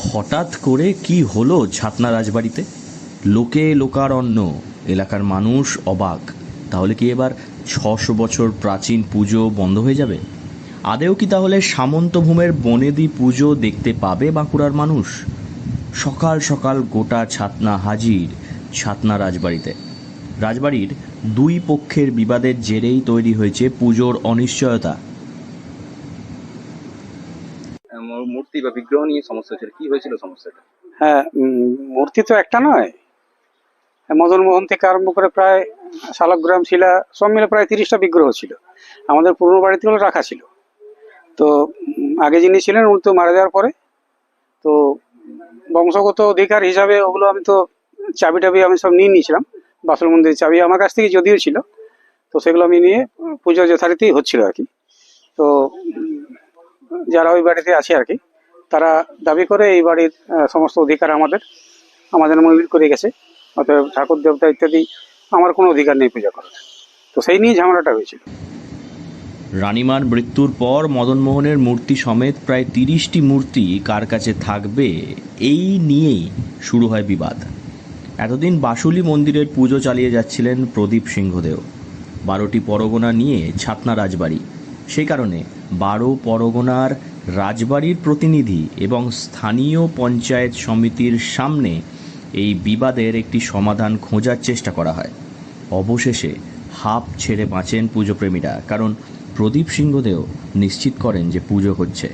হঠাৎ করে কি হলো ছাতনা রাজবাড়িতে? লোকে লোকারণ্য, এলাকার মানুষ অবাক। তাহলে কি এবার ৬০০ বছর প্রাচীন পুজো বন্ধ হয়ে যাবে? আদেও কি তাহলে সামন্তভূমের বনেদি পুজো দেখতে পাবে বাঁকুড়ার মানুষ? সকাল সকাল গোটা ছাতনা হাজির ছাতনা রাজবাড়িতে। রাজবাড়ির দুই পক্ষের বিবাদের জেরেই তৈরি হয়েছে পুজোর অনিশ্চয়তা। মূর্তি বা বিগ্রহ নিয়ে সমস্যা ছিল, কি হয়েছিল সমস্যাটা? হ্যাঁ, মূর্তি তো একটা নয়। মদন মোহন থেকে আরম্ভ করে প্রায় শালগ্রাম, শিলা সব মিলে প্রায় 30টা বিগ্রহ ছিল। আমাদের পুরনো বাড়িতেগুলো রাখা ছিল। তো আগে যিনি ছিলেন উনি তো মারা যাওয়ার পরে তো বংশগত অধিকার হিসাবে ওগুলো আমি তো চাবি টাবি আমি সব নিয়ে নিয়েছিলাম। বাসুর মন্দিরের চাবি আমার কাছ থেকে যদিও ছিল, তো সেগুলো আমি নিয়ে পুজো যথারীতি হচ্ছিল আর কি। তো যারা ওই বাড়িতে আছে আর কি, তারা দাবি করে এই বাড়ির সমস্ত অধিকার আমাদের মন্দির করে গেছে, অতএব ঠাকুর দেবতা ইত্যাদি আমার কোনো অধিকার নেই পূজা করার। তো সেই নিয়ে ঝামেলাটা হয়েছিল। রানীমার মৃত্যুর পর মদনমোহনের মূর্তি সমেত প্রায় 30টি মূর্তি কার কাছে থাকবে, এই নিয়েই শুরু হয় বিবাদ। এতদিন বাসুলি মন্দিরের পুজো চালিয়ে যাচ্ছিলেন প্রদীপ সিংহদেও। 12টি পরগনা নিয়ে ছাতনা রাজবাড়ি। সেই কারণে 12 পরগনার রাজবাড়ির প্রতিনিধি এবং স্থানীয় পঞ্চায়েত সমিতির সামনে এই বিবাদের একটি সমাধান খোঁজার চেষ্টা করা হয়। অবশেষে হাঁপ ছেড়ে বাঁচেন পুজোপ্রেমীরা, কারণ প্রদীপ সিংহদেও নিশ্চিত করেন যে পুজো হচ্ছে।